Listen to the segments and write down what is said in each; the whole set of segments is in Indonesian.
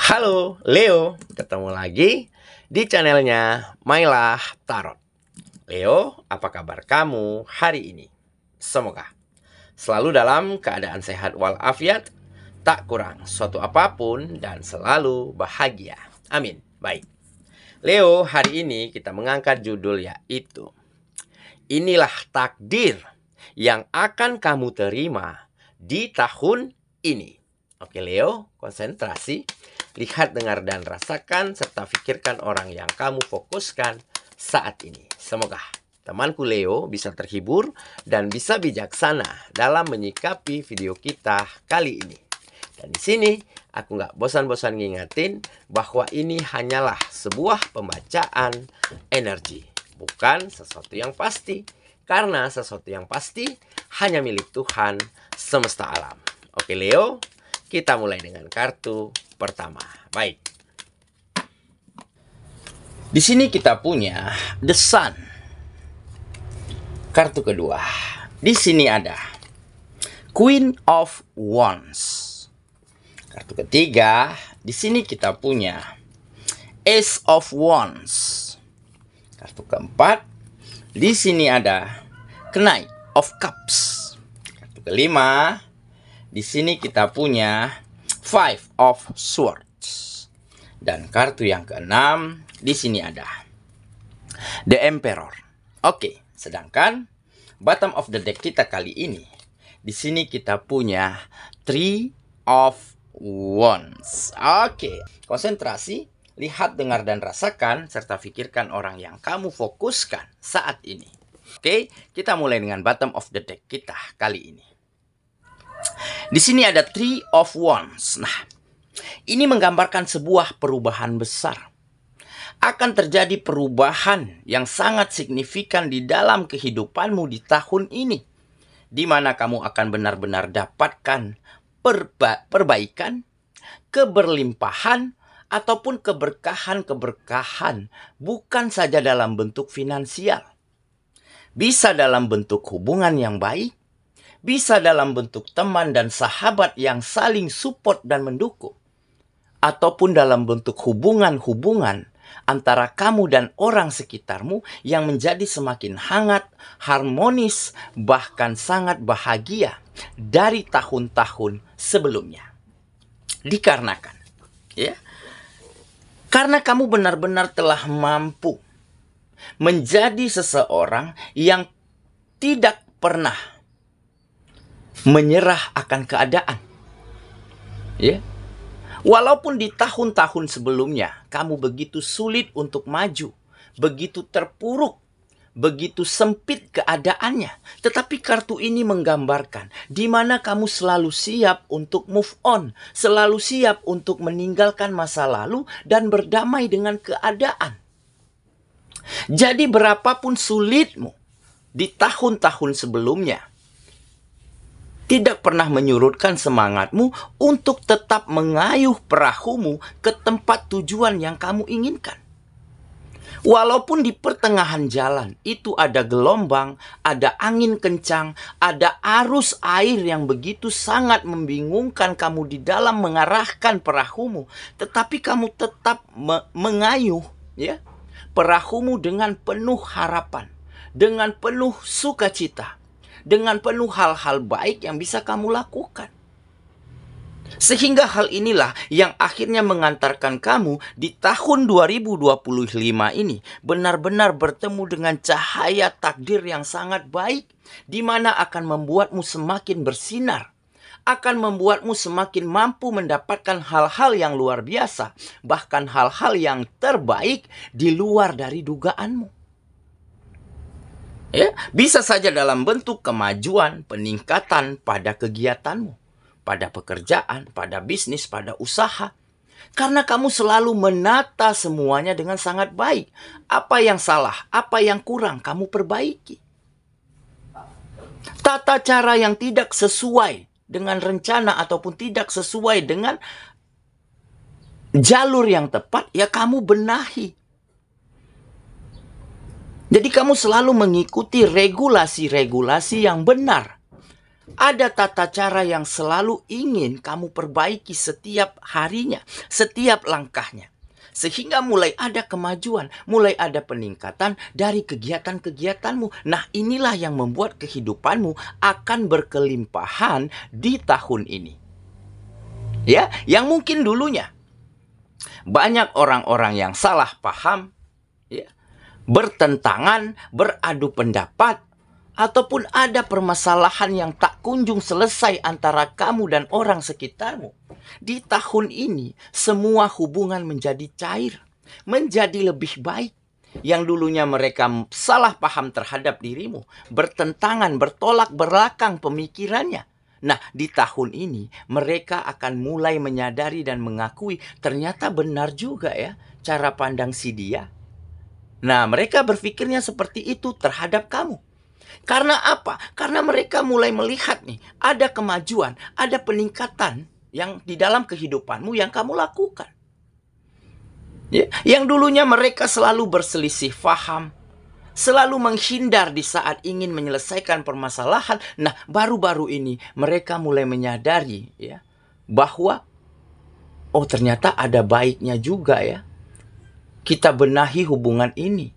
Halo Leo, ketemu lagi di channelnya Mailah Tarot. Leo, apa kabar kamu hari ini? Semoga selalu dalam keadaan sehat walafiat, tak kurang suatu apapun, dan selalu bahagia. Amin. Baik, Leo, hari ini kita mengangkat judul yaitu inilah takdir yang akan kamu terima di tahun ini. Oke Leo, konsentrasi. Lihat, dengar, dan rasakan, serta pikirkan orang yang kamu fokuskan saat ini. Semoga temanku Leo bisa terhibur dan bisa bijaksana dalam menyikapi video kita kali ini. Dan di sini aku nggak bosan-bosan ngingetin bahwa ini hanyalah sebuah pembacaan energi, bukan sesuatu yang pasti. Karena sesuatu yang pasti hanya milik Tuhan semesta alam. Oke Leo, kita mulai dengan kartu pertama. Baik. Di sini kita punya The Sun. Kartu kedua. Di sini ada Queen of Wands. Kartu ketiga, di sini kita punya Ace of Wands. Kartu keempat, di sini ada Knight of Cups. Kartu kelima, di sini kita punya Five of Swords. Dan kartu yang keenam, di sini ada The Emperor. Oke, sedangkan bottom of the deck kita kali ini, di sini kita punya Three of Wands. Oke, konsentrasi, lihat, dengar, dan rasakan, serta pikirkan orang yang kamu fokuskan saat ini. Oke, kita mulai dengan bottom of the deck kita kali ini. Di sini ada Three of Wands. Nah, ini menggambarkan sebuah perubahan besar. Akan terjadi perubahan yang sangat signifikan di dalam kehidupanmu di tahun ini, di mana kamu akan benar-benar dapatkan perbaikan, keberlimpahan, ataupun keberkahan-keberkahan, bukan saja dalam bentuk finansial. Bisa dalam bentuk hubungan yang baik, bisa dalam bentuk teman dan sahabat yang saling support dan mendukung, ataupun dalam bentuk hubungan-hubungan antara kamu dan orang sekitarmu yang menjadi semakin hangat, harmonis, bahkan sangat bahagia dari tahun-tahun sebelumnya. Dikarenakan, karena kamu benar-benar telah mampu menjadi seseorang yang tidak pernah menyerah akan keadaan. Walaupun di tahun-tahun sebelumnya kamu begitu sulit untuk maju, begitu terpuruk, begitu sempit keadaannya, tetapi kartu ini menggambarkan di mana kamu selalu siap untuk move on, selalu siap untuk meninggalkan masa lalu dan berdamai dengan keadaan. Jadi berapapun sulitmu di tahun-tahun sebelumnya, tidak pernah menyurutkan semangatmu untuk tetap mengayuh perahumu ke tempat tujuan yang kamu inginkan. Walaupun di pertengahan jalan itu ada gelombang, ada angin kencang, ada arus air yang begitu sangat membingungkan kamu di dalam mengarahkan perahumu, tetapi kamu tetap mengayuh perahumu dengan penuh harapan, dengan penuh sukacita, dengan penuh hal-hal baik yang bisa kamu lakukan. Sehingga hal inilah yang akhirnya mengantarkan kamu di tahun 2025 ini benar-benar bertemu dengan cahaya takdir yang sangat baik, di mana akan membuatmu semakin bersinar, akan membuatmu semakin mampu mendapatkan hal-hal yang luar biasa, bahkan hal-hal yang terbaik di luar dari dugaanmu. Bisa saja dalam bentuk kemajuan, peningkatan pada kegiatanmu, pada pekerjaan, pada bisnis, pada usaha. Karena kamu selalu menata semuanya dengan sangat baik. Apa yang salah, apa yang kurang, kamu perbaiki. Tata cara yang tidak sesuai dengan rencana ataupun tidak sesuai dengan jalur yang tepat, kamu benahi. Jadi kamu selalu mengikuti regulasi-regulasi yang benar. Ada tata cara yang selalu ingin kamu perbaiki setiap harinya, setiap langkahnya. Sehingga mulai ada kemajuan, mulai ada peningkatan dari kegiatan-kegiatanmu. Nah, inilah yang membuat kehidupanmu akan berkelimpahan di tahun ini. Ya, yang mungkin dulunya banyak orang-orang yang salah paham, ya, bertentangan, beradu pendapat, ataupun ada permasalahan yang tak kunjung selesai antara kamu dan orang sekitarmu. Di tahun ini, semua hubungan menjadi cair, menjadi lebih baik. Yang dulunya mereka salah paham terhadap dirimu, bertentangan, bertolak belakang pemikirannya. Nah, di tahun ini mereka akan mulai menyadari dan mengakui ternyata benar juga ya cara pandang si dia. Nah, mereka berpikirnya seperti itu terhadap kamu. Karena apa? Karena mereka mulai melihat nih, ada kemajuan, ada peningkatan yang di dalam kehidupanmu yang kamu lakukan. Ya, yang dulunya mereka selalu berselisih paham, selalu menghindar di saat ingin menyelesaikan permasalahan. Nah, baru-baru ini mereka mulai menyadari ya bahwa oh ternyata ada baiknya juga ya kita benahi hubungan ini.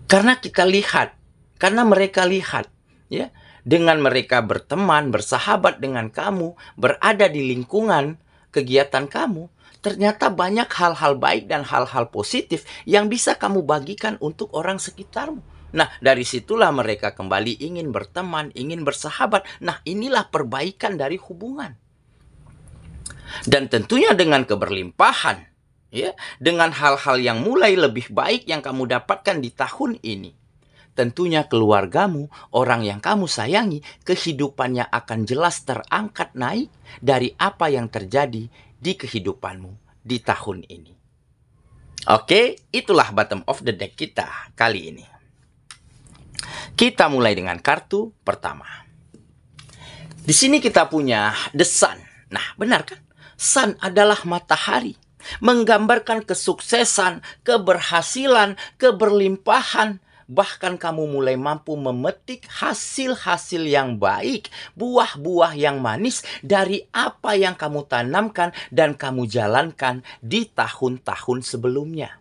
Karena kita lihat, karena mereka lihat ya, dengan mereka berteman, bersahabat dengan kamu, berada di lingkungan kegiatan kamu, ternyata banyak hal-hal baik dan hal-hal positif yang bisa kamu bagikan untuk orang sekitarmu. Nah, dari situlah mereka kembali ingin berteman, ingin bersahabat. Nah, inilah perbaikan dari hubungan. Dan tentunya dengan keberlimpahan, ya, dengan hal-hal yang mulai lebih baik yang kamu dapatkan di tahun ini. Tentunya keluargamu, orang yang kamu sayangi, kehidupannya akan jelas terangkat naik dari apa yang terjadi di kehidupanmu di tahun ini. Oke, itulah bottom of the deck kita kali ini. Kita mulai dengan kartu pertama. Di sini kita punya The Sun. Nah, benar kan? Sun adalah matahari, menggambarkan kesuksesan, keberhasilan, keberlimpahan. Bahkan kamu mulai mampu memetik hasil-hasil yang baik, buah-buah yang manis dari apa yang kamu tanamkan dan kamu jalankan di tahun-tahun sebelumnya.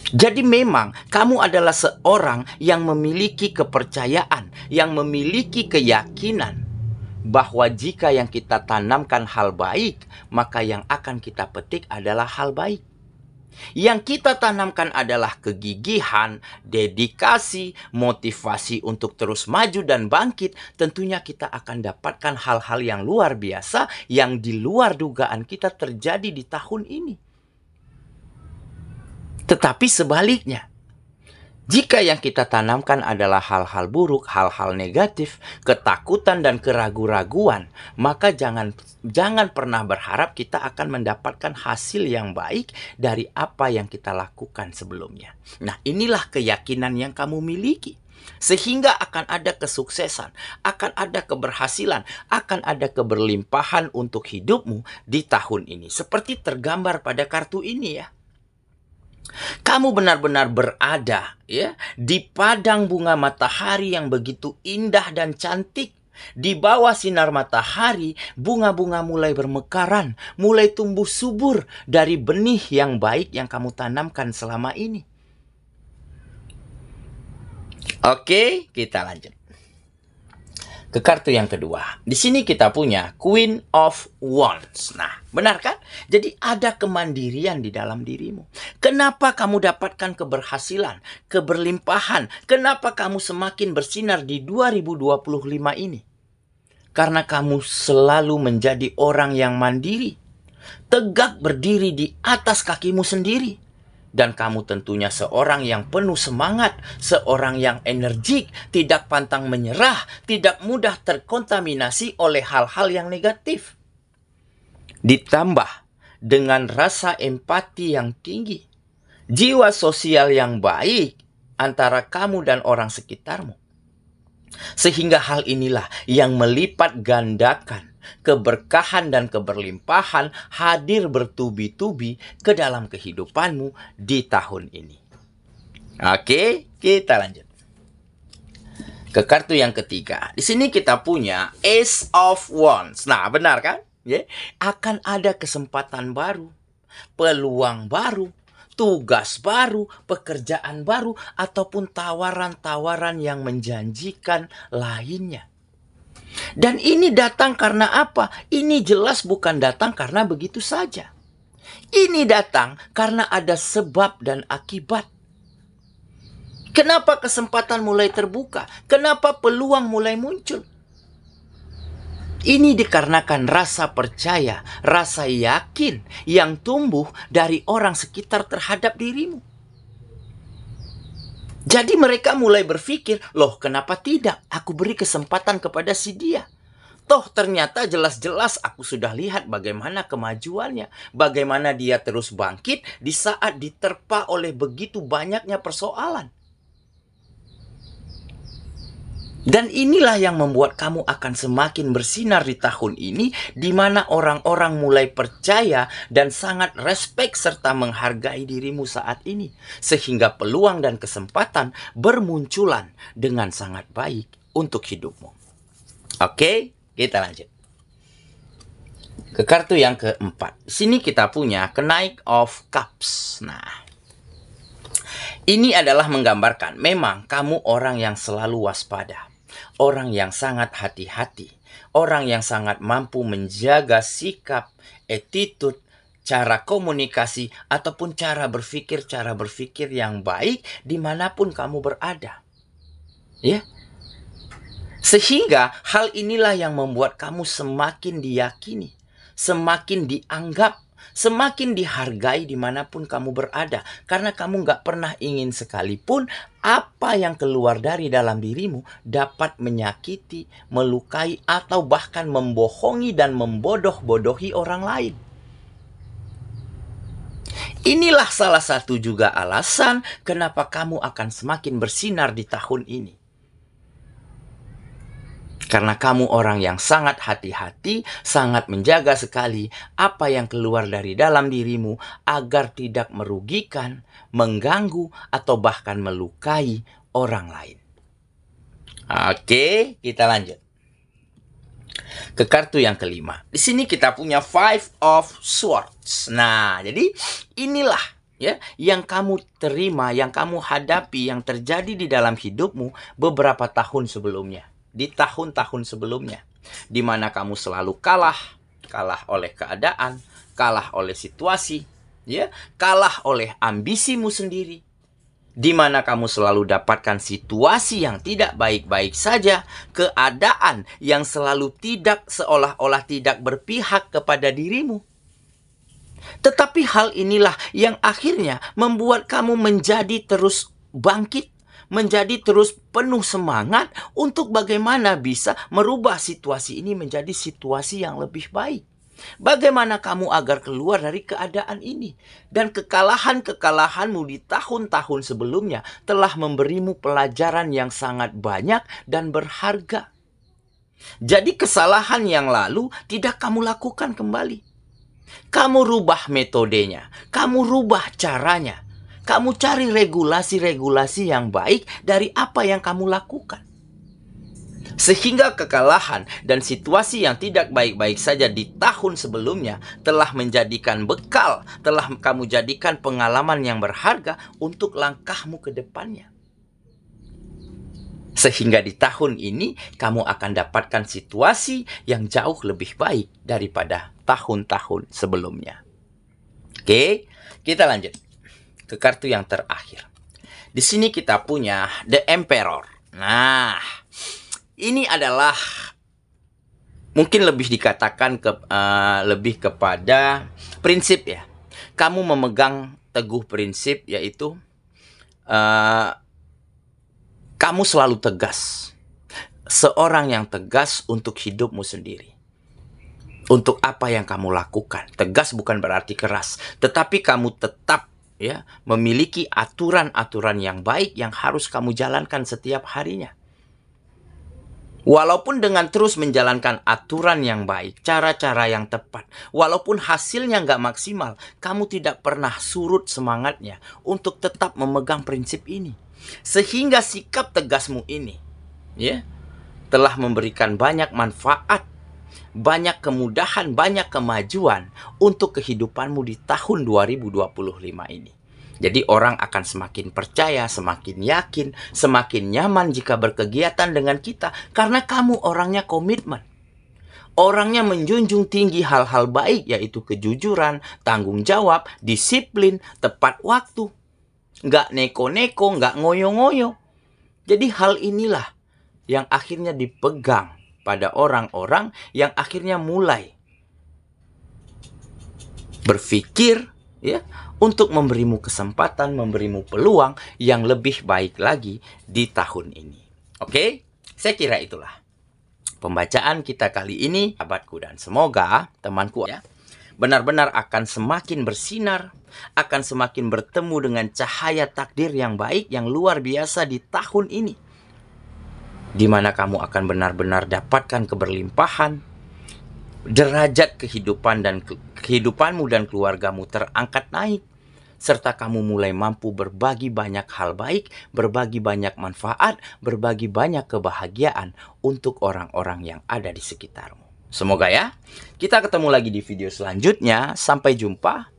Jadi memang kamu adalah seorang yang memiliki kepercayaan, yang memiliki keyakinan bahwa jika yang kita tanamkan hal baik, maka yang akan kita petik adalah hal baik. Yang kita tanamkan adalah kegigihan, dedikasi, motivasi untuk terus maju dan bangkit. Tentunya kita akan dapatkan hal-hal yang luar biasa yang di luar dugaan kita terjadi di tahun ini. Tetapi sebaliknya, jika yang kita tanamkan adalah hal-hal buruk, hal-hal negatif, ketakutan dan keraguan-raguan, maka jangan pernah berharap kita akan mendapatkan hasil yang baik dari apa yang kita lakukan sebelumnya. Nah, inilah keyakinan yang kamu miliki. Sehingga akan ada kesuksesan, akan ada keberhasilan, akan ada keberlimpahan untuk hidupmu di tahun ini. Seperti tergambar pada kartu ini ya. Kamu benar-benar berada ya di padang bunga matahari yang begitu indah dan cantik. Di bawah sinar matahari, bunga-bunga mulai bermekaran, mulai tumbuh subur dari benih yang baik yang kamu tanamkan selama ini. Oke, kita lanjut ke kartu yang kedua. Di sini kita punya Queen of Wands. Nah, benar kan? Jadi ada kemandirian di dalam dirimu. Kenapa kamu dapatkan keberhasilan, keberlimpahan? Kenapa kamu semakin bersinar di 2025 ini? Karena kamu selalu menjadi orang yang mandiri, tegak berdiri di atas kakimu sendiri. Dan kamu tentunya seorang yang penuh semangat, seorang yang energik, tidak pantang menyerah, tidak mudah terkontaminasi oleh hal-hal yang negatif. Ditambah dengan rasa empati yang tinggi, jiwa sosial yang baik antara kamu dan orang sekitarmu. Sehingga hal inilah yang melipat gandakan keberkahan dan keberlimpahan hadir bertubi-tubi ke dalam kehidupanmu di tahun ini. Oke, kita lanjut. Ke kartu yang ketiga. Di sini kita punya Ace of Wands. Nah, benar kan? Ya, akan ada kesempatan baru, peluang baru, tugas baru, pekerjaan baru, ataupun tawaran-tawaran yang menjanjikan lainnya. Dan ini datang karena apa? Ini jelas bukan datang karena begitu saja. Ini datang karena ada sebab dan akibat. Kenapa kesempatan mulai terbuka? Kenapa peluang mulai muncul? Ini dikarenakan rasa percaya, rasa yakin yang tumbuh dari orang sekitar terhadap dirimu. Jadi mereka mulai berpikir, loh kenapa tidak aku beri kesempatan kepada si dia? Toh ternyata jelas-jelas aku sudah lihat bagaimana kemajuannya. Bagaimana dia terus bangkit di saat diterpa oleh begitu banyaknya persoalan. Dan inilah yang membuat kamu akan semakin bersinar di tahun ini, di mana orang-orang mulai percaya dan sangat respek serta menghargai dirimu saat ini. Sehingga peluang dan kesempatan bermunculan dengan sangat baik untuk hidupmu. Oke, kita lanjut. Ke kartu yang keempat. Di sini kita punya Knight of Cups. Nah, ini adalah menggambarkan memang kamu orang yang selalu waspada. Orang yang sangat hati-hati, orang yang sangat mampu menjaga sikap, attitude, cara komunikasi, ataupun cara berpikir yang baik dimanapun kamu berada. Ya, sehingga hal inilah yang membuat kamu semakin diyakini, semakin dianggap, semakin dihargai dimanapun kamu berada. Karena kamu gak pernah ingin sekalipun apa yang keluar dari dalam dirimu dapat menyakiti, melukai, atau bahkan membohongi dan membodoh-bodohi orang lain. Inilah salah satu juga alasan kenapa kamu akan semakin bersinar di tahun ini. Karena kamu orang yang sangat hati-hati, sangat menjaga sekali apa yang keluar dari dalam dirimu agar tidak merugikan, mengganggu, atau bahkan melukai orang lain. Oke, kita lanjut. Ke kartu yang kelima. Di sini kita punya Five of Swords. Nah, jadi inilah ya yang kamu terima, yang kamu hadapi, yang terjadi di dalam hidupmu beberapa tahun sebelumnya. Di tahun-tahun sebelumnya, di mana kamu selalu kalah oleh keadaan, kalah oleh situasi, ya, kalah oleh ambisimu sendiri, di mana kamu selalu dapatkan situasi yang tidak baik-baik saja, keadaan yang selalu tidak seolah-olah tidak berpihak kepada dirimu. Tetapi hal inilah yang akhirnya membuat kamu menjadi terus bangkit, menjadi terus penuh semangat untuk bagaimana bisa merubah situasi ini menjadi situasi yang lebih baik. Bagaimana kamu agar keluar dari keadaan ini. Dan kekalahan-kekalahanmu di tahun-tahun sebelumnya telah memberimu pelajaran yang sangat banyak dan berharga. Jadi kesalahan yang lalu tidak kamu lakukan kembali. Kamu rubah metodenya, kamu rubah caranya. Kamu cari regulasi-regulasi yang baik dari apa yang kamu lakukan. Sehingga kekalahan dan situasi yang tidak baik-baik saja di tahun sebelumnya telah menjadikan bekal, telah kamu jadikan pengalaman yang berharga untuk langkahmu ke depannya. Sehingga di tahun ini kamu akan dapatkan situasi yang jauh lebih baik daripada tahun-tahun sebelumnya. Oke, kita lanjut ke kartu yang terakhir. Di sini kita punya The Emperor. Nah, ini adalah mungkin lebih dikatakan lebih kepada prinsip ya. Kamu memegang teguh prinsip, yaitu kamu selalu tegas. Seorang yang tegas untuk hidupmu sendiri. Untuk apa yang kamu lakukan. Tegas bukan berarti keras, tetapi kamu tetap ya, memiliki aturan-aturan yang baik yang harus kamu jalankan setiap harinya. Walaupun dengan terus menjalankan aturan yang baik, cara-cara yang tepat, walaupun hasilnya nggak maksimal, kamu tidak pernah surut semangatnya untuk tetap memegang prinsip ini. Sehingga sikap tegasmu ini ya, telah memberikan banyak manfaat, banyak kemudahan, banyak kemajuan untuk kehidupanmu di tahun 2025 ini. Jadi orang akan semakin percaya, semakin yakin, semakin nyaman jika berkegiatan dengan kita. Karena kamu orangnya komitmen. Orangnya menjunjung tinggi hal-hal baik, yaitu kejujuran, tanggung jawab, disiplin, tepat waktu. Nggak neko-neko, nggak ngoyo-ngoyo. Jadi hal inilah yang akhirnya dipegang pada orang-orang yang akhirnya mulai berpikir, ya, untuk memberimu kesempatan, memberimu peluang yang lebih baik lagi di tahun ini. Oke? Saya kira itulah pembacaan kita kali ini, sahabatku, dan semoga temanku ya benar-benar akan semakin bersinar, akan semakin bertemu dengan cahaya takdir yang baik, yang luar biasa di tahun ini, di mana kamu akan benar-benar dapatkan keberlimpahan, derajat kehidupan dan kehidupanmu dan keluargamu terangkat naik, serta kamu mulai mampu berbagi banyak hal baik, berbagi banyak manfaat, berbagi banyak kebahagiaan untuk orang-orang yang ada di sekitarmu. Semoga ya, kita ketemu lagi di video selanjutnya. Sampai jumpa.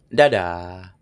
Dadah.